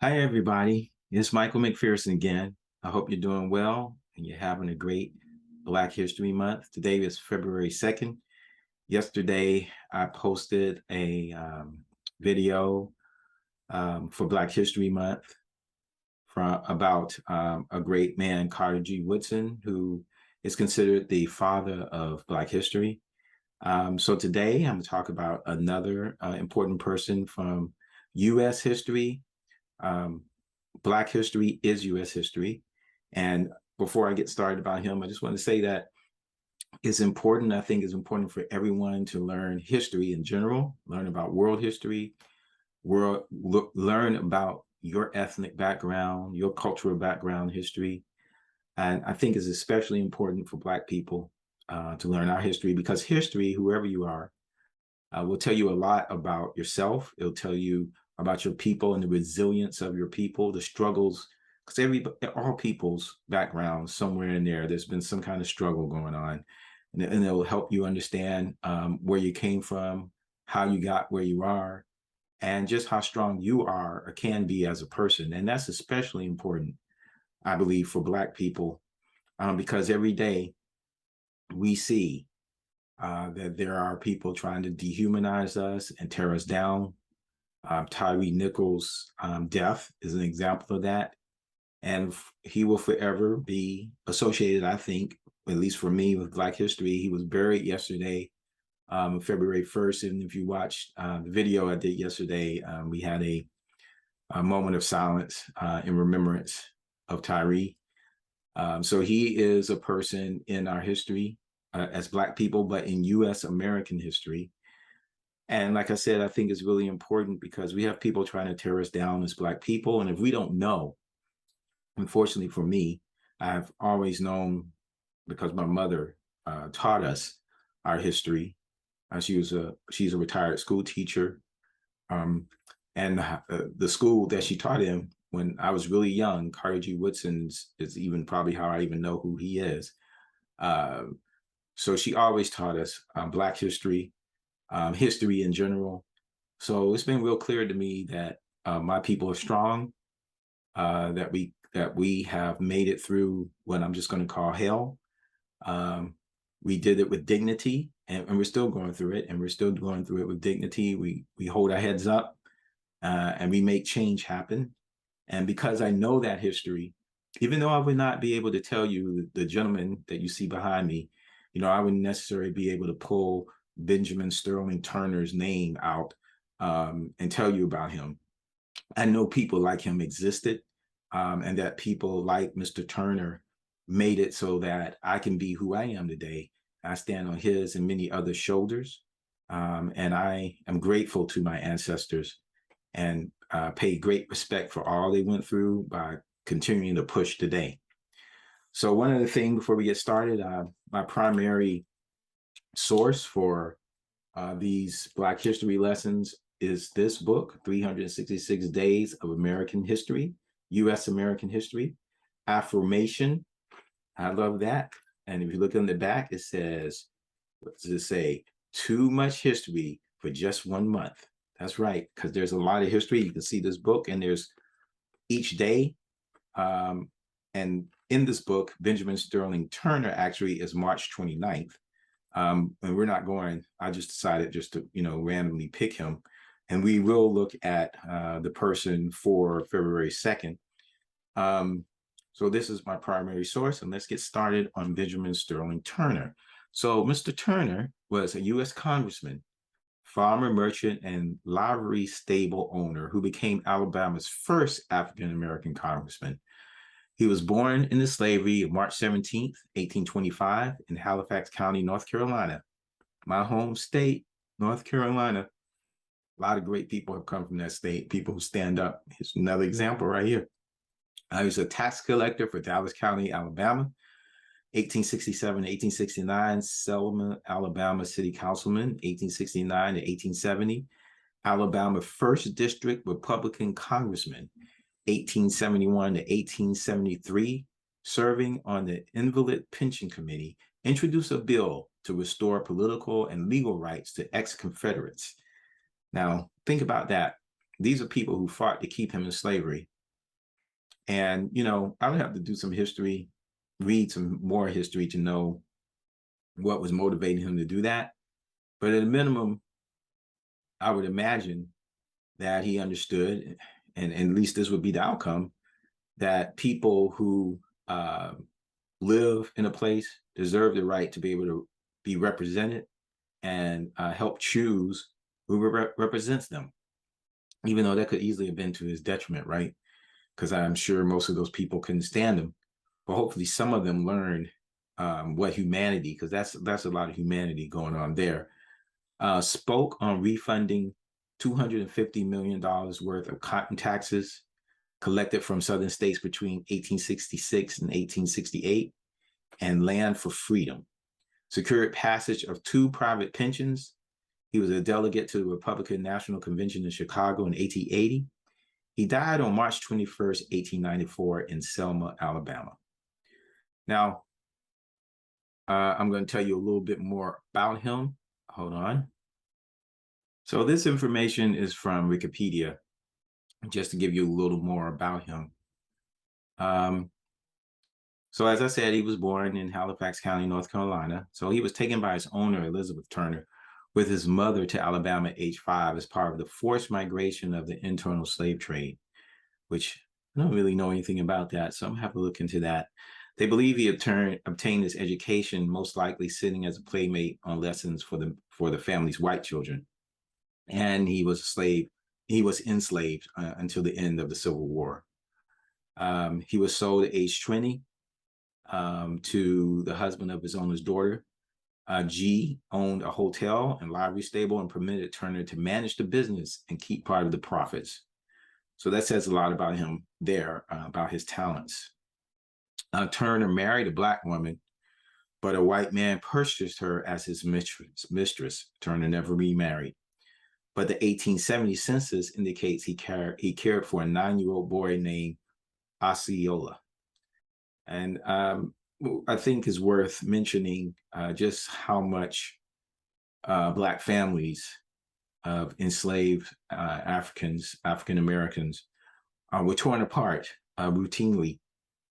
Hi, everybody. It's Michael McPherson again. I hope you're doing well and you're having a great Black History Month. Today is February 2nd. Yesterday, I posted a video for Black History Month about a great man, Carter G. Woodson, who is considered the father of Black history. So today, I'm going to talk about another important person from U.S. history. Um, Black history is U.S. history. And before I get started about him, I just want to say that it's important. I think it's important for everyone to learn history in general, learn about world history, learn about your ethnic background, your cultural background history. And I think it's especially important for Black people to learn our history because history, whoever you are, will tell you a lot about yourself. It'll tell you about your people and the resilience of your people, the struggles, because all people's background somewhere in there, there's been some kind of struggle going on, and it'll help you understand where you came from, how you got where you are, and just how strong you are or can be as a person. And that's especially important, I believe, for Black people, because every day we see that there are people trying to dehumanize us and tear us down. Tyre Nichols' death is an example of that. And he will forever be associated, I think, at least for me, with Black history. He was buried yesterday, February 1st. And if you watched the video I did yesterday, we had a moment of silence in remembrance of Tyre. So he is a person in our history as Black people, but in U.S. American history. And like I said, I think it's really important because we have people trying to tear us down as Black people. And if we don't know, unfortunately for me, I've always known because my mother taught us our history. She's a retired school teacher. Um, and the school that she taught in when I was really young, Carter G. Woodson's is even probably how I even know who he is. Uh, so she always taught us Black history, history in general. So it's been real clear to me that my people are strong, that we have made it through what I'm just going to call hell. Um, we did it with dignity, and we're still going through it, and we're still going through it with dignity. We hold our heads up, and we make change happen. And because I know that history, even though I would not be able to tell you the gentleman that you see behind me, I wouldn't necessarily be able to pull Benjamin Sterling Turner's name out and tell you about him. I know people like him existed, and that people like Mr. Turner made it so that I can be who I am today. I stand on his and many other shoulders, and I am grateful to my ancestors and pay great respect for all they went through by continuing to push today. So one of the things before we get started, my primary source for these Black history lessons is this book, 366 Days of American History, U.S. American History, Affirmation. I love that. And if you look on the back, it says, what does it say? Too much history for just 1 month. That's right, because there's a lot of history. You can see this book, and there's each day. And in this book, Benjamin Sterling Turner actually is March 29th. And we're not going, I just decided just to, randomly pick him. And we will look at the person for February 2nd. So this is my primary source, and let's get started on Benjamin Sterling Turner. So Mr. Turner was a U.S. congressman, farmer, merchant, and livery stable owner who became Alabama's first African-American congressman. He was born into slavery on March 17th, 1825, in Halifax County, North Carolina, my home state, North Carolina. A lot of great people have come from that state, people who stand up. Here's another example right here. He was a tax collector for Dallas County, Alabama, 1867 to 1869, Selma, Alabama city councilman, 1869 to 1870, Alabama 1st District Republican congressman, 1871 to 1873, serving on the Invalid Pension Committee, introduced a bill to restore political and legal rights to ex-Confederates. Now, think about that. These are people who fought to keep him in slavery. And, you know, I would have to do some history, read some more history to know what was motivating him to do that. But at a minimum, I would imagine that he understood, and at least this would be the outcome, that people who live in a place deserve the right to be able to be represented and help choose who represents them, even though that could easily have been to his detriment, right? Because I'm sure most of those people couldn't stand him, but hopefully some of them learned what humanity, because that's a lot of humanity going on there. Spoke on refunding $250 million worth of cotton taxes collected from Southern states between 1866 and 1868, and land for freedom. Secured passage of 2 private pensions. He was a delegate to the Republican National Convention in Chicago in 1880. He died on March 21st, 1894 in Selma, Alabama. Now, I'm going to tell you a little bit more about him. Hold on. So this information is from Wikipedia, just to give you a little more about him. So as I said, he was born in Halifax County, North Carolina. So he was taken by his owner, Elizabeth Turner, with his mother to Alabama at age 5 as part of the forced migration of the internal slave trade, which I don't really know anything about that, so I'm gonna have to look into that. They believe he obtained his education most likely sitting as a playmate on lessons for the family's white children. And he was a slave. He was enslaved until the end of the Civil War. He was sold at age 20 to the husband of his owner's daughter. G owned a hotel and livery stable and permitted Turner to manage the business and keep part of the profits. So that says a lot about him there, about his talents. Turner married a Black woman, but a white man purchased her as his mistress. Turner never remarried. But the 1870 census indicates he cared for a 9-year-old boy named Osceola. And I think is worth mentioning just how much Black families of enslaved African Americans were torn apart routinely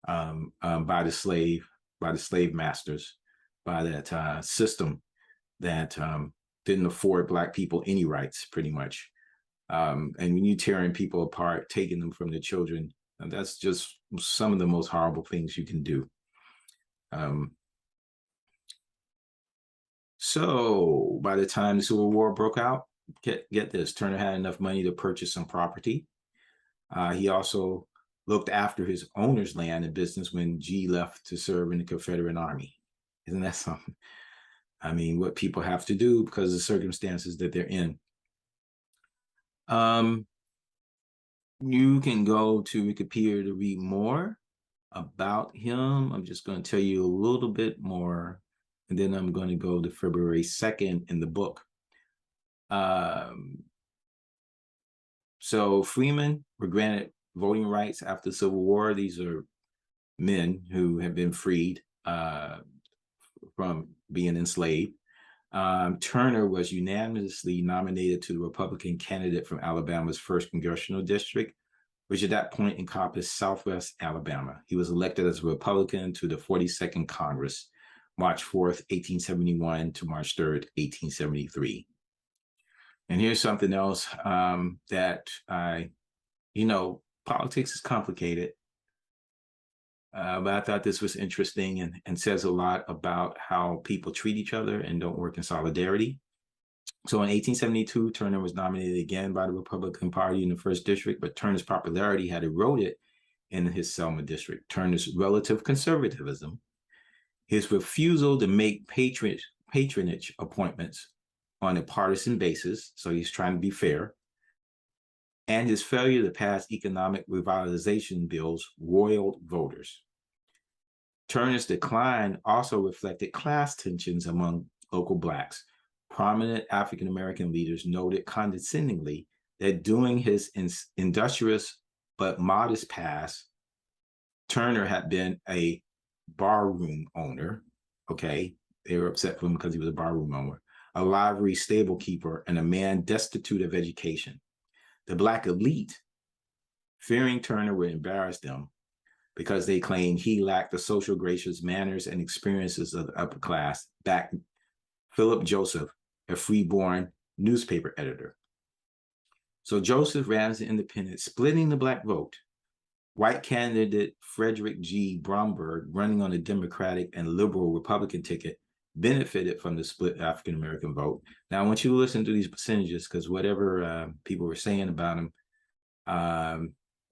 by the slave masters, by that system that didn't afford Black people any rights, pretty much. And when you're tearing people apart, taking them from their children, that's just some of the most horrible things you can do. So by the time the Civil War broke out, get this, Turner had enough money to purchase some property. He also looked after his owner's land and business when G left to serve in the Confederate Army. Isn't that something? I mean, what people have to do because of the circumstances that they're in. You can go to Wikipedia to read more about him. I'm just going to tell you a little bit more, and then I'm going to go to February 2nd in the book. So freemen were granted voting rights after the Civil War. These are men who have been freed from being enslaved. Turner was unanimously nominated to the Republican candidate from Alabama's 1st Congressional District, which at that point encompassed Southwest Alabama. He was elected as a Republican to the 42nd Congress, March 4th, 1871 to March 3rd, 1873. And here's something else that politics is complicated. But I thought this was interesting and says a lot about how people treat each other and don't work in solidarity. So in 1872, Turner was nominated again by the Republican Party in the 1st District, but Turner's popularity had eroded in his Selma district. Turner's relative conservatism, his refusal to make patronage appointments on a partisan basis, so he's trying to be fair, and his failure to pass economic revitalization bills roiled voters. Turner's decline also reflected class tensions among local Blacks. Prominent African-American leaders noted condescendingly that during his industrious but modest past, Turner had been a barroom owner, okay? They were upset with him because he was a barroom owner, a livery stable keeper, and a man destitute of education. The Black elite, fearing Turner would embarrass them, because they claimed he lacked the social gracious manners and experiences of the upper class, backed Philip Joseph, a freeborn newspaper editor. So Joseph ran as an independent, splitting the black vote. White candidate Frederick G. Bromberg, running on the Democratic and Liberal Republican ticket, benefited from the split African-American vote. Now, I want you to listen to these percentages, because whatever people were saying about him,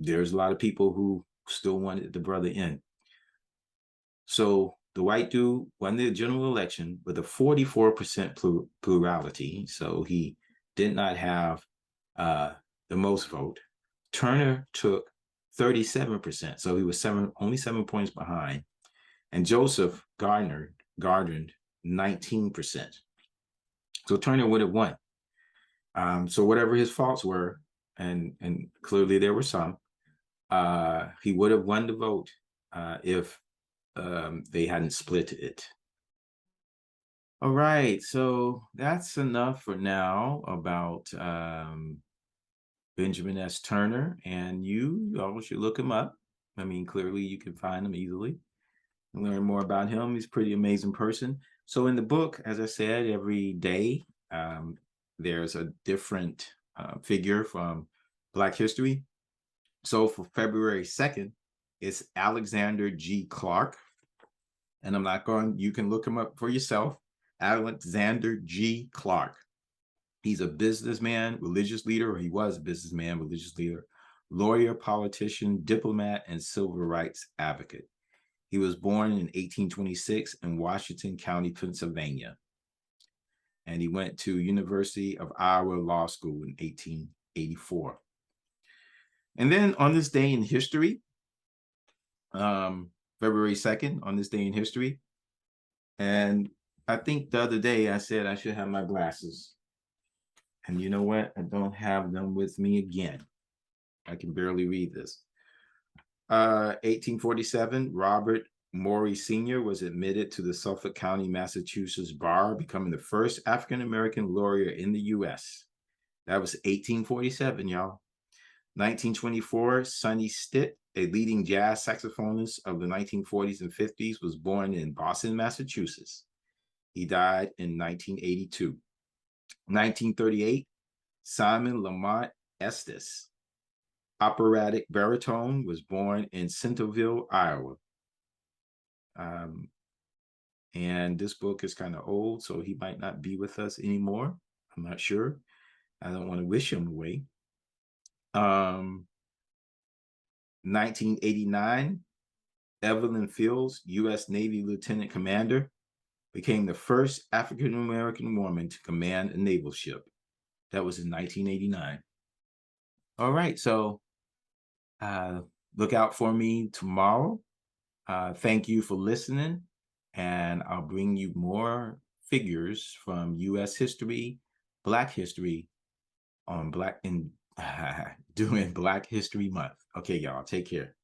there's a lot of people who still wanted the brother in. So the white dude won the general election with a 44% plurality. So he did not have the most vote. Turner took 37%. So he was only 7 points behind. And Joseph garnered 19%. So Turner would have won. So whatever his faults were, and clearly there were some, he would have won the vote if they hadn't split it. All right, so that's enough for now about Benjamin S. Turner, and you all should look him up. I mean, clearly you can find him easily and learn more about him. He's a pretty amazing person. So in the book, as I said, every day there's a different figure from Black history. So for February 2nd, it's Alexander G. Clark. And I'm not going, you can look him up for yourself. Alexander G. Clark. He's a businessman, religious leader, or he was a businessman, religious leader, lawyer, politician, diplomat, and civil rights advocate. He was born in 1826 in Washington County, Pennsylvania. And he went to University of Iowa Law School in 1884. And then on this day in history, February 2nd, on this day in history, and I think the other day I said I should have my glasses. And you know what? I don't have them with me again. I can barely read this. 1847, Robert Morey Sr. was admitted to the Suffolk County, Massachusetts bar, becoming the first African-American lawyer in the U.S. That was 1847, y'all. 1924, Sonny Stitt, a leading jazz saxophonist of the 1940s and 50s, was born in Boston, Massachusetts. He died in 1982. 1938, Simon Lamont Estes, operatic baritone, was born in Centerville, Iowa. And this book is kind of old, so he might not be with us anymore. I'm not sure. I don't want to wish him away. 1989, Evelyn Fields, U.S. Navy Lieutenant Commander, became the first African-American woman to command a naval ship. That was in 1989. All right, so look out for me tomorrow. Thank you for listening, and I'll bring you more figures from U.S. history, Black history, on during Black History Month. Okay, y'all, take care.